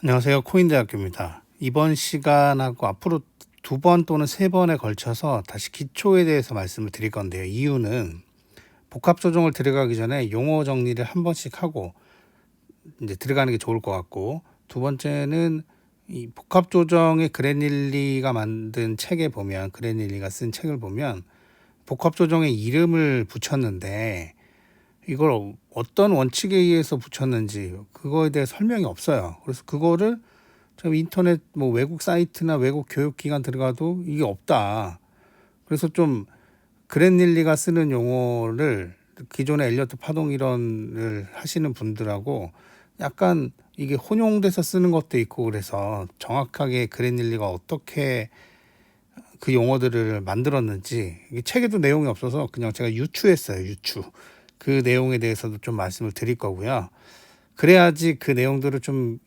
안녕하세요. 코인대학교입니다. 이번 시간하고 앞으로 2번 또는 3번에 걸쳐서 다시 기초에 대해서 말씀을 드릴 건데요. 이유는 복합 조정을 들어가기 전에 용어 정리를 한 번씩 하고 이제 들어가는 게 좋을 것 같고, 두 번째는 이 복합 조정의 그레닐리가 만든 책에 보면, 그레닐리가 쓴 책을 보면 복합 조정의 이름을 붙였는데 이걸 어떤 원칙에 의해서 붙였는지 그거에 대해 설명이 없어요. 그래서 그거를 좀 인터넷 뭐 외국 사이트나 외국 교육기관 들어가도 이게 없다. 그래서 좀 그랜닐리가 쓰는 용어를 기존의 엘리어트 파동 이론을 하시는 분들하고 약간 이게 혼용돼서 쓰는 것도 있고, 그래서 정확하게 그랜닐리가 어떻게 그 용어들을 만들었는지 이게 책에도 내용이 없어서 그냥 제가 유추했어요. 유추. 그 내용에 대해서도 좀 말씀을 드릴 거고요. 그래야지 그 내용들을 좀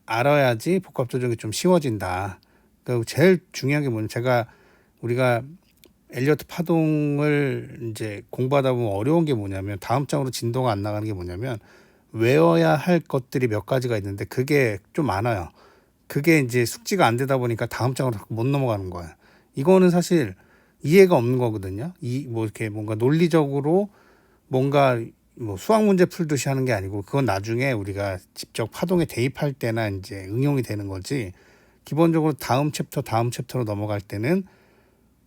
알아야지 복합 조정이 좀 쉬워진다. 그 제일 중요한 게 뭐냐면, 우리가 엘리어트 파동을 이제 공부하다 보면 어려운 게 뭐냐면, 다음 장으로 진도가 안 나가는 게 뭐냐면, 외워야 할 것들이 몇 가지가 있는데 그게 좀 많아요. 그게 이제 숙지가 안 되다 보니까 다음 장으로 못 넘어가는 거야. 이거는 사실 이해가 없는 거거든요. 뭐 이렇게 뭔가 논리적으로 뭔가 뭐 수학 문제 풀듯이 하는 게 아니고, 그건 나중에 우리가 직접 파동에 대입할 때나 이제 응용이 되는 거지, 기본적으로 다음 챕터로 넘어갈 때는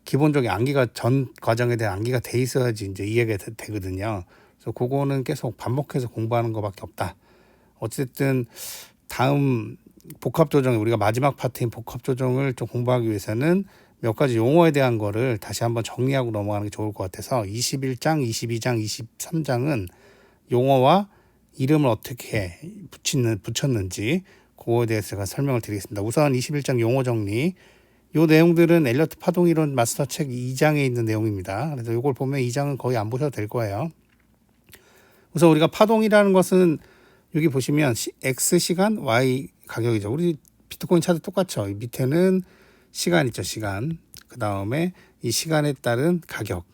기본적인 암기가, 전 과정에 대한 암기가 돼 있어야지 이제 이해가 되거든요. 그래서 그거는 계속 반복해서 공부하는 것밖에 없다. 어쨌든 다음 복합 조정, 우리가 마지막 파트인 복합 조정을 좀 공부하기 위해서는 몇 가지 용어에 대한 거를 다시 한번 정리하고 넘어가는 게 좋을 것 같아서 21장, 22장, 23장은 용어와 이름을 어떻게 붙였는지 그거에 대해서 제가 설명을 드리겠습니다. 우선 21장 용어 정리. 요 내용들은 엘리어트 파동 이론 마스터 책 2장에 있는 내용입니다. 그래서 이걸 보면 2장은 거의 안 보셔도 될 거예요. 우선 우리가 파동이라는 것은 여기 보시면 X 시간, Y 가격이죠. 우리 비트코인 차트 똑같죠. 밑에는 시간 있죠. 시간. 그 다음에 이 시간에 따른 가격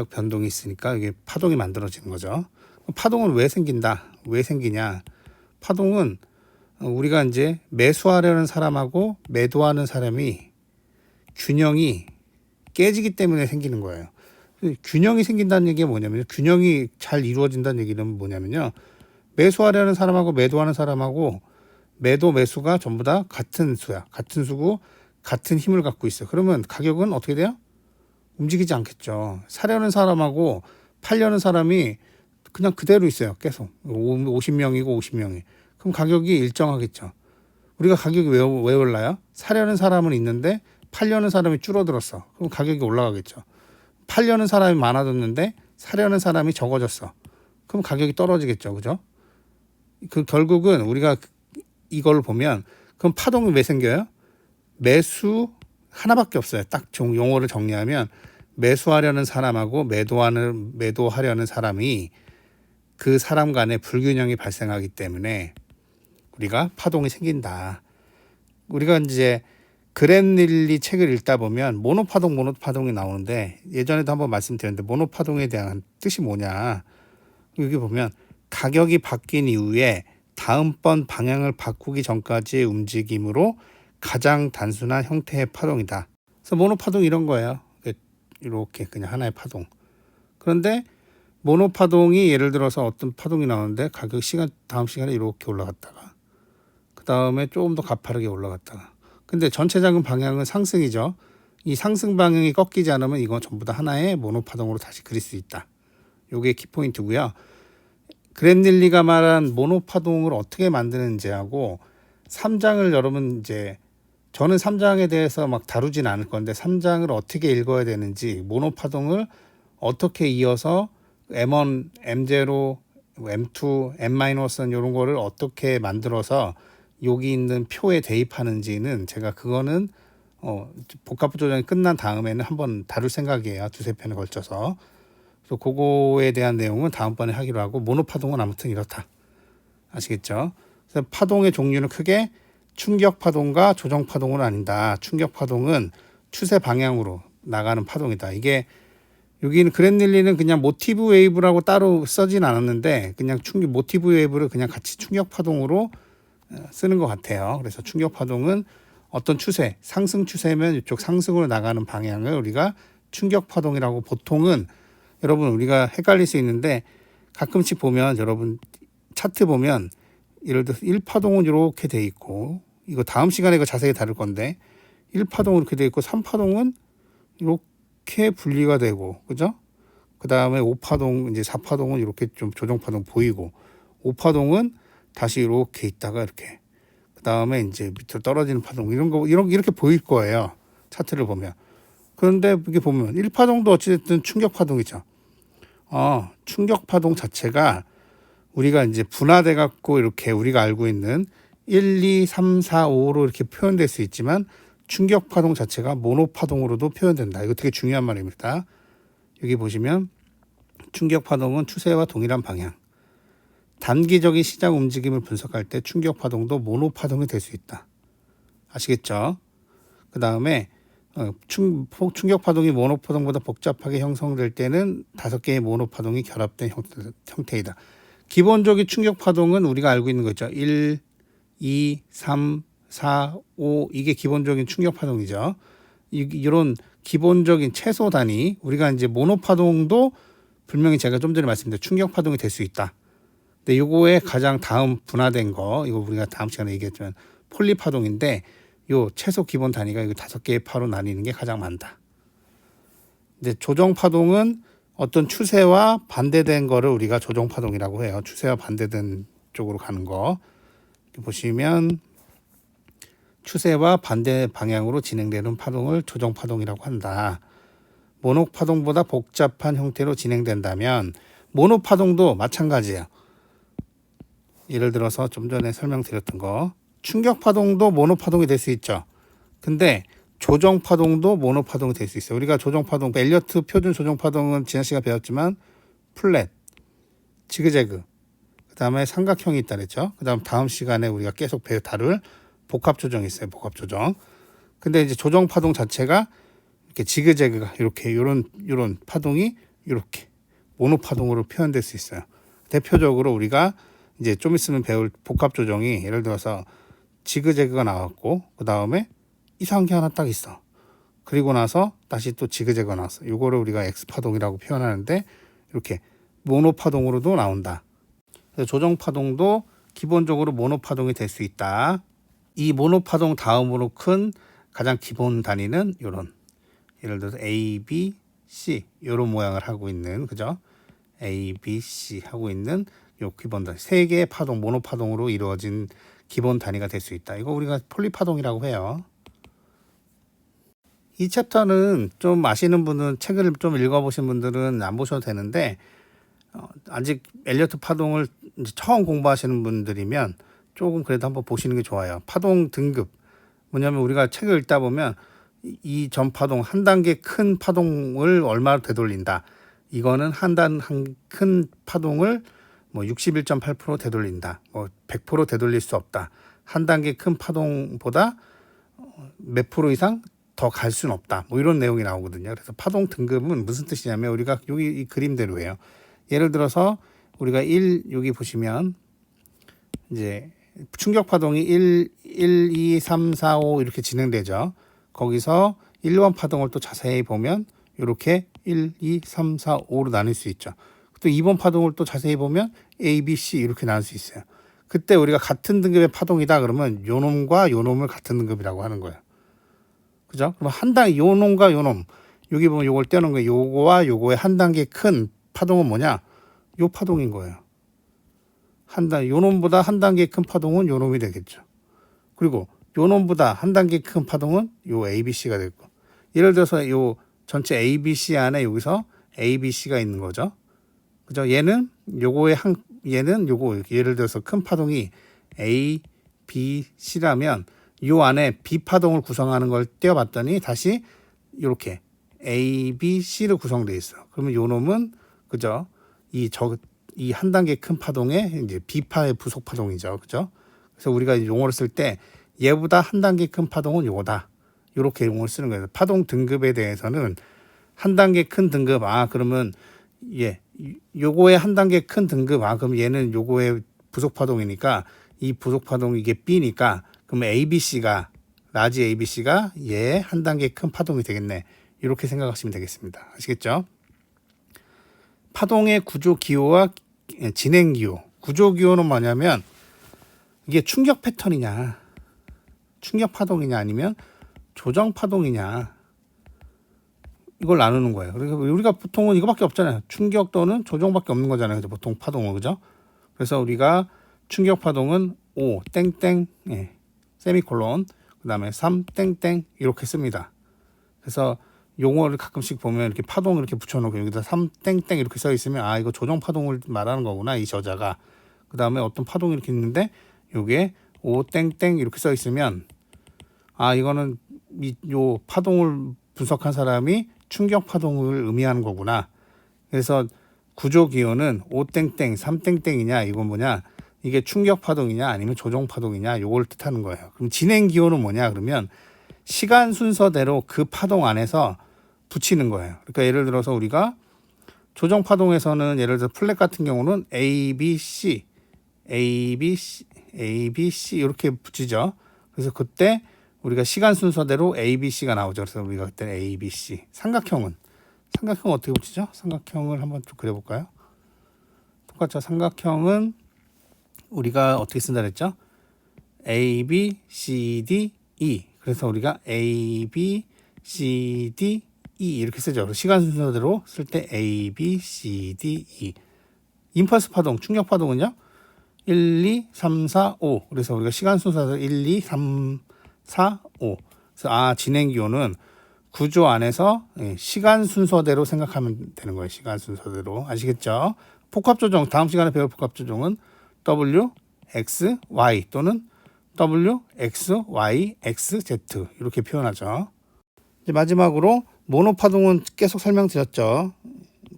변동이 있으니까 이게 파동이 만들어지는 거죠. 파동은 왜 생긴다? 왜 생기냐? 파동은 우리가 이제 매수하려는 사람하고 매도하는 사람이 균형이 깨지기 때문에 생기는 거예요. 균형이 생긴다는 얘기가 뭐냐면요. 균형이 잘 이루어진다는 얘기는 뭐냐면요. 매수하려는 사람하고 매도하는 사람하고 매도 매수가 전부 다 같은 수야. 같은 수고 같은 힘을 갖고 있어. 그러면 가격은 어떻게 돼요? 움직이지 않겠죠. 사려는 사람하고 팔려는 사람이 그냥 그대로 있어요. 계속 50명이고 50명이. 그럼 가격이 일정하겠죠. 우리가 가격이 왜 올라요? 사려는 사람은 있는데 팔려는 사람이 줄어들었어. 그럼 가격이 올라가겠죠. 팔려는 사람이 많아졌는데 사려는 사람이 적어졌어. 그럼 가격이 떨어지겠죠. 그죠? 그 결국은 우리가 이걸 보면, 그럼 파동이 왜 생겨요? 매수 하나밖에 없어요. 딱 용어를 정리하면 매수하려는 사람하고 매도하려는 사람이 그 사람 간의 불균형이 발생하기 때문에 우리가 파동이 생긴다. 우리가 이제 그랜닐리 책을 읽다 보면 모노파동이 나오는데, 예전에도 한번 말씀드렸는데 모노파동에 대한 뜻이 뭐냐. 여기 보면 가격이 바뀐 이후에 다음번 방향을 바꾸기 전까지의 움직임으로 가장 단순한 형태의 파동이다. 그래서 모노파동 이런 거예요. 이렇게 그냥 하나의 파동. 그런데 모노파동이 예를 들어서 어떤 파동이 나오는데 가격 다음 시간에 이렇게 올라갔다가 그 다음에 조금 더 가파르게 올라갔다가, 근데 전체적인 방향은 상승이죠. 이 상승 방향이 꺾이지 않으면 이건 전부 다 하나의 모노파동으로 다시 그릴 수 있다. 요게 키포인트고요. 그랜닐리가 말한 모노파동을 어떻게 만드는지 하고 3장을 여러분 이제, 저는 3장에 대해서 막 다루진 않을 건데 3장을 어떻게 읽어야 되는지, 모노파동을 어떻게 이어서 M1, M0, M2, M-1 이런 거를 어떻게 만들어서 여기 있는 표에 대입하는지는 제가 그거는 복합 조정이 끝난 다음에는 한번 다룰 생각이에요. 2-3편에 걸쳐서. 그래서 그거에 대한 내용은 다음번에 하기로 하고, 모노파동은 아무튼 이렇다. 아시겠죠? 그래서 파동의 종류는 크게 충격 파동과 조정 파동은 아니다. 충격 파동은 추세 방향으로 나가는 파동이다. 이게 여기는 그랜닐리는 그냥 모티브 웨이브라고 따로 써진 않았는데 그냥 모티브 웨이브를 그냥 같이 충격 파동으로 쓰는 것 같아요. 그래서 충격 파동은 어떤 추세, 상승 추세면 이쪽 상승으로 나가는 방향을 우리가 충격 파동이라고 보통은 여러분 우리가 헷갈릴 수 있는데 가끔씩 보면 여러분 차트 보면 예를 들어서 1파동은 이렇게 돼 있고 이거 다음 시간에 이거 자세히 다룰 건데 1파동은 이렇게 돼 있고 3파동은 이렇게 분리가 되고 그죠? 그 다음에 5파동 이제 4파동은 이렇게 좀 조정파동 보이고 5파동은 다시 이렇게 있다가 이렇게 그 다음에 이제 밑으로 떨어지는 파동 이런 거 이렇게 보일 거예요. 차트를 보면. 그런데 이게 보면 1파동도 어찌됐든 충격 파동이죠. 충격 파동 자체가 우리가 이제 분화돼 갖고 이렇게 우리가 알고 있는 1, 2, 3, 4, 5로 이렇게 표현될 수 있지만 충격 파동 자체가 모노 파동으로도 표현된다. 이거 되게 중요한 말입니다. 여기 보시면 충격 파동은 추세와 동일한 방향. 단기적인 시장 움직임을 분석할 때 충격 파동도 모노 파동이 될 수 있다. 아시겠죠? 그 다음에 충격 파동이 모노 파동보다 복잡하게 형성될 때는 5개의 모노 파동이 결합된 형태이다. 기본적인 충격 파동은 우리가 알고 있는 거 있죠. 1, 2, 3, 4, 5 이게 기본적인 충격 파동이죠. 이런 기본적인 최소 단위 우리가 이제 모노 파동도 분명히 제가 좀 전에 말씀드린 충격 파동이 될 수 있다. 근데 요거에 가장 다음 분화된 거 이거 우리가 다음 시간에 얘기했지만 폴리 파동인데 요 최소 기본 단위가 이거 5개의 파로 나뉘는 게 가장 많다. 근데 조정 파동은 어떤 추세와 반대된 거를 우리가 조정 파동이라고 해요. 추세와 반대된 쪽으로 가는 거. 보시면 추세와 반대 방향으로 진행되는 파동을 조정 파동이라고 한다. 모노 파동보다 복잡한 형태로 진행된다면 모노 파동도 마찬가지예요. 예를 들어서 좀 전에 설명드렸던 거 충격 파동도 모노 파동이 될 수 있죠. 근데 조정 파동도 모노 파동이 될 수 있어요. 우리가 조정 파동, 엘리어트 표준 조정 파동은 지난 시간에 배웠지만 플랫, 지그재그, 그 다음에 삼각형이 있다 그랬죠. 그 다음 시간에 우리가 계속 다룰 복합 조정이 있어요. 복합 조정. 근데 이제 조정 파동 자체가 이렇게 지그재그가 이렇게 이런 파동이 이렇게 모노 파동으로 표현될 수 있어요. 대표적으로 우리가 이제 좀 있으면 배울 복합 조정이 예를 들어서 지그재그가 나왔고 그 다음에 이상한 게 하나 딱 있어. 그리고 나서 다시 또 지그재그가 나왔어. 이거를 우리가 X 파동이라고 표현하는데 이렇게 모노 파동으로도 나온다. 그래서 조정 파동도 기본적으로 모노 파동이 될 수 있다. 이 모노 파동 다음으로 큰 가장 기본 단위는 이런 예를 들어서 A, B, C 이런 모양을 하고 있는 그죠? A, B, C 하고 있는 요 기본 단위 3개의 파동 모노 파동으로 이루어진 기본 단위가 될 수 있다. 이거 우리가 폴리 파동이라고 해요. 이 챕터는 좀 아시는 분은 책을 좀 읽어보신 분들은 안 보셔도 되는데 아직 엘리어트 파동을 이제 처음 공부하시는 분들이면 조금 그래도 한번 보시는 게 좋아요. 파동 등급 뭐냐면 우리가 책을 읽다 보면 이 전 파동 한 단계 큰 파동을 얼마로 되돌린다. 이거는 큰 파동을 뭐 61.8% 되돌린다. 뭐 100% 되돌릴 수 없다. 한 단계 큰 파동보다 몇 프로 이상 더 갈 수는 없다. 뭐 이런 내용이 나오거든요. 그래서 파동 등급은 무슨 뜻이냐면 우리가 여기 이 그림대로예요. 예를 들어서 우리가 여기 보시면 이제 충격 파동이 1, 2, 3, 4, 5 이렇게 진행되죠. 거기서 1번 파동을 또 자세히 보면 이렇게 1, 2, 3, 4, 5로 나눌 수 있죠. 또 2번 파동을 또 자세히 보면 A, B, C 이렇게 나눌 수 있어요. 그때 우리가 같은 등급의 파동이다 그러면 요 놈과 요 놈을 같은 등급이라고 하는 거예요. 그죠? 그럼 한 단계 요 놈과 요 놈. 여기 보면 요걸 떼어놓은 거예요. 요거와 요거의 한 단계 큰 파동은 뭐냐? 요 파동인 거예요. 요 놈보다 한 단계 큰 파동은 요 놈이 되겠죠. 그리고 요 놈보다 한 단계 큰 파동은 요 ABC가 되고. 예를 들어서 요 전체 ABC 안에 여기서 ABC가 있는 거죠. 그죠? 얘는 요거 예를 들어서 큰 파동이 A, B, C라면 요 안에 B 파동을 구성하는 걸 떼어봤더니 다시 이렇게 A, B, C로 구성되어 있어. 그러면 요 놈은 그죠? 이 한 단계 큰 파동의 이제 B파의 부속 파동이죠. 그죠? 그래서 우리가 용어를 쓸 때 얘보다 한 단계 큰 파동은 요거다. 이렇게 용어를 쓰는 거예요. 파동 등급에 대해서는 한 단계 큰 등급 그러면 요거의 한 단계 큰 등급 그럼 얘는 요거의 부속 파동이니까 이 부속 파동 이게 B니까 그러면 ABC가 라지 ABC가 얘 한 단계 큰 파동이 되겠네. 이렇게 생각하시면 되겠습니다. 아시겠죠? 파동의 구조 기호와 진행 기호. 구조 기호는 뭐냐면 이게 충격 패턴이냐, 충격 파동이냐 아니면 조정 파동이냐 이걸 나누는 거예요. 그래서 우리가 보통은 이거밖에 없잖아요. 충격 또는 조정밖에 없는 거잖아요. 그죠? 보통 파동은 그죠? 그래서 우리가 충격 파동은 5 땡땡 세미콜론 그다음에 3 땡땡 이렇게 씁니다. 그래서 용어를 가끔씩 보면 이렇게 파동 이렇게 붙여놓고 여기다 3 땡땡 이렇게 써 있으면 아 이거 조정 파동을 말하는 거구나 이 저자가. 그다음에 어떤 파동이 이렇게 있는데 요게 5 땡땡 이렇게 써 있으면 아 이거는 요 파동을 분석한 사람이 충격 파동을 의미하는 거구나. 그래서 구조 기호는 5 땡땡 3 땡땡이냐 이건 뭐냐 이게 충격 파동이냐 아니면 조정 파동이냐 요걸 뜻하는 거예요. 그럼 진행 기호는 뭐냐 그러면 시간 순서대로 그 파동 안에서 붙이는 거예요. 그러니까 예를 들어서 우리가 조정 파동에서는 예를 들어서 플랫 같은 경우는 A, B, C, A, B, C, A, B, C 이렇게 붙이죠. 그래서 그때 우리가 시간 순서대로 A, B, C가 나오죠. 그래서 우리가 그때 A, B, C. 삼각형은 어떻게 붙이죠? 삼각형을 한번 좀 그려볼까요? 똑같죠. 삼각형은 우리가 어떻게 쓴다 그랬죠? A, B, C, D, E. 그래서 우리가 A, B, C, D, E 이렇게 쓰죠. 시간 순서대로 쓸 때 A, B, C, D, E. 임펄스 파동, 충격 파동은요? 1, 2, 3, 4, 5. 그래서 우리가 시간 순서대로 1, 2, 3, 4, 5. 그래서 진행 기호는 구조 안에서 시간 순서대로 생각하면 되는 거예요. 시간 순서대로. 아시겠죠? 복합 조정, 다음 시간에 배울 복합 조정은 W, X, Y 또는 W, X, Y, X, Z 이렇게 표현하죠. 이제 마지막으로 모노파동은 계속 설명드렸죠.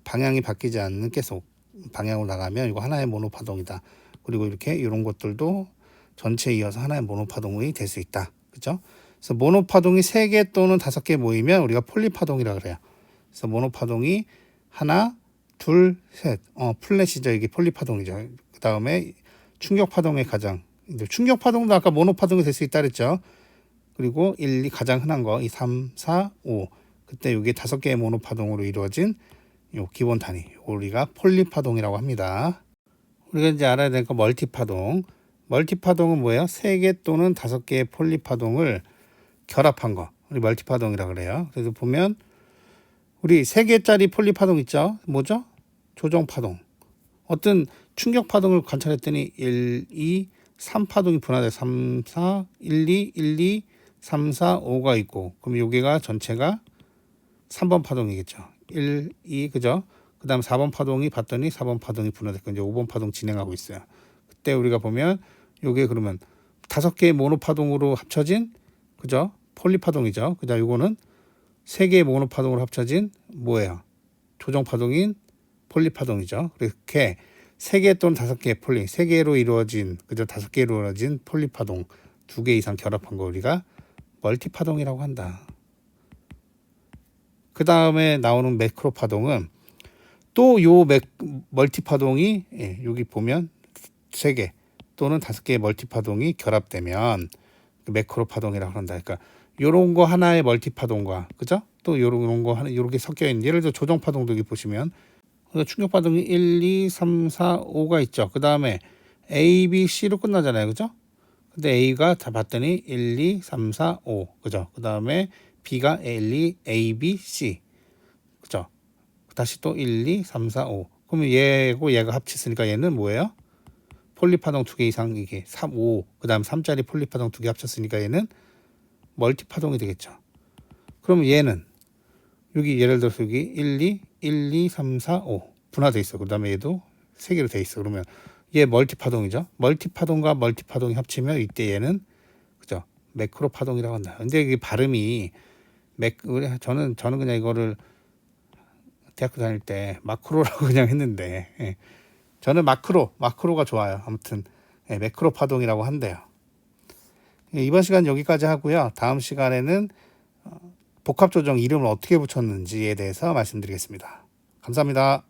방향이 바뀌지 않는 계속 방향으로 나가면 이거 하나의 모노파동이다. 그리고 이렇게 이런 것들도 전체에 이어서 하나의 모노파동이 될 수 있다. 그죠? 그래서 모노파동이 3개 또는 5개 모이면 우리가 폴리파동이라고 그래요. 그래서 모노파동이 하나, 둘, 셋. 플랫이죠. 이게 폴리파동이죠. 그 다음에 충격파동의 가장. 충격파동도 아까 모노파동이 될 수 있다 그랬죠. 그리고 1, 2 가장 흔한 거, 이 3, 4, 5. 그때 이게 5개의 모노파동으로 이루어진 요 기본 단위. 우리가 폴리파동이라고 합니다. 우리가 이제 알아야 될 거 멀티파동. 멀티파동은 뭐예요? 3개 또는 5개의 폴리파동을 결합한 거. 우리 멀티파동이라고 그래요. 그래서 보면 우리 3개짜리 폴리파동 있죠? 뭐죠? 조정파동. 어떤 충격파동을 관찰했더니 1, 2, 3파동이 분화돼 3, 4, 1, 2, 1, 2, 3, 4, 5가 있고 그럼 여기가 전체가 3번 파동이겠죠. 1, 2 그죠? 그 다음 4번 파동이 봤더니 4번 파동이 분화됐고 이제 5번 파동 진행하고 있어요. 그때 우리가 보면 요게 그러면 5개의 모노파동으로 합쳐진 그죠? 폴리파동이죠. 그다음 요거는 3개의 모노파동으로 합쳐진 뭐예요? 조정파동인 폴리파동이죠. 그렇게 3개 또는 5개의 폴리, 3개로 이루어진 그죠? 5개로 이루어진 폴리파동 2개 이상 결합한 거 우리가 멀티파동이라고 한다. 그 다음에 나오는 매크로파동은 또 요 멀티파동이 여기 보면 3개 또는 5개의 멀티파동이 결합되면 매크로파동이라고 한다. 그러니까 요런 거 하나의 멀티파동과 그죠? 또 요런 거 하나 요렇게 섞여 있는 예를 들어 조정파동도 여기 보시면 충격파동이 1, 2, 3, 4, 5가 있죠. 그 다음에 A, B, C로 끝나잖아요. 그죠? 근데 A가 다 봤더니 1, 2, 3, 4, 5. 그죠? 그 다음에 B가 1, 2, A, B, C. 그죠? 다시 또 1, 2, 3, 4, 5. 그러면 얘고 얘가 합쳤으니까 얘는 뭐예요? 폴리파동 2개 이상 이게 3, 5. 그 다음 3짜리 폴리파동 2개 합쳤으니까 얘는 멀티파동이 되겠죠. 그러면 얘는 여기 예를 들어서 여기 1, 2, 1, 2, 3, 4, 5 분화돼 있어. 그 다음에 얘도 3개로 돼 있어. 그러면 얘 멀티파동이죠. 멀티파동과 멀티파동이 합치면 이때 얘는 그죠? 매크로파동이라고 한다. 근데 이게 발음이 저는 그냥 이거를 대학교 다닐 때 마크로라고 그냥 했는데 저는 마크로가 좋아요. 아무튼 매크로파동이라고 한대요. 이번 시간 여기까지 하고요. 다음 시간에는 복합조정 이름을 어떻게 붙였는지에 대해서 말씀드리겠습니다. 감사합니다.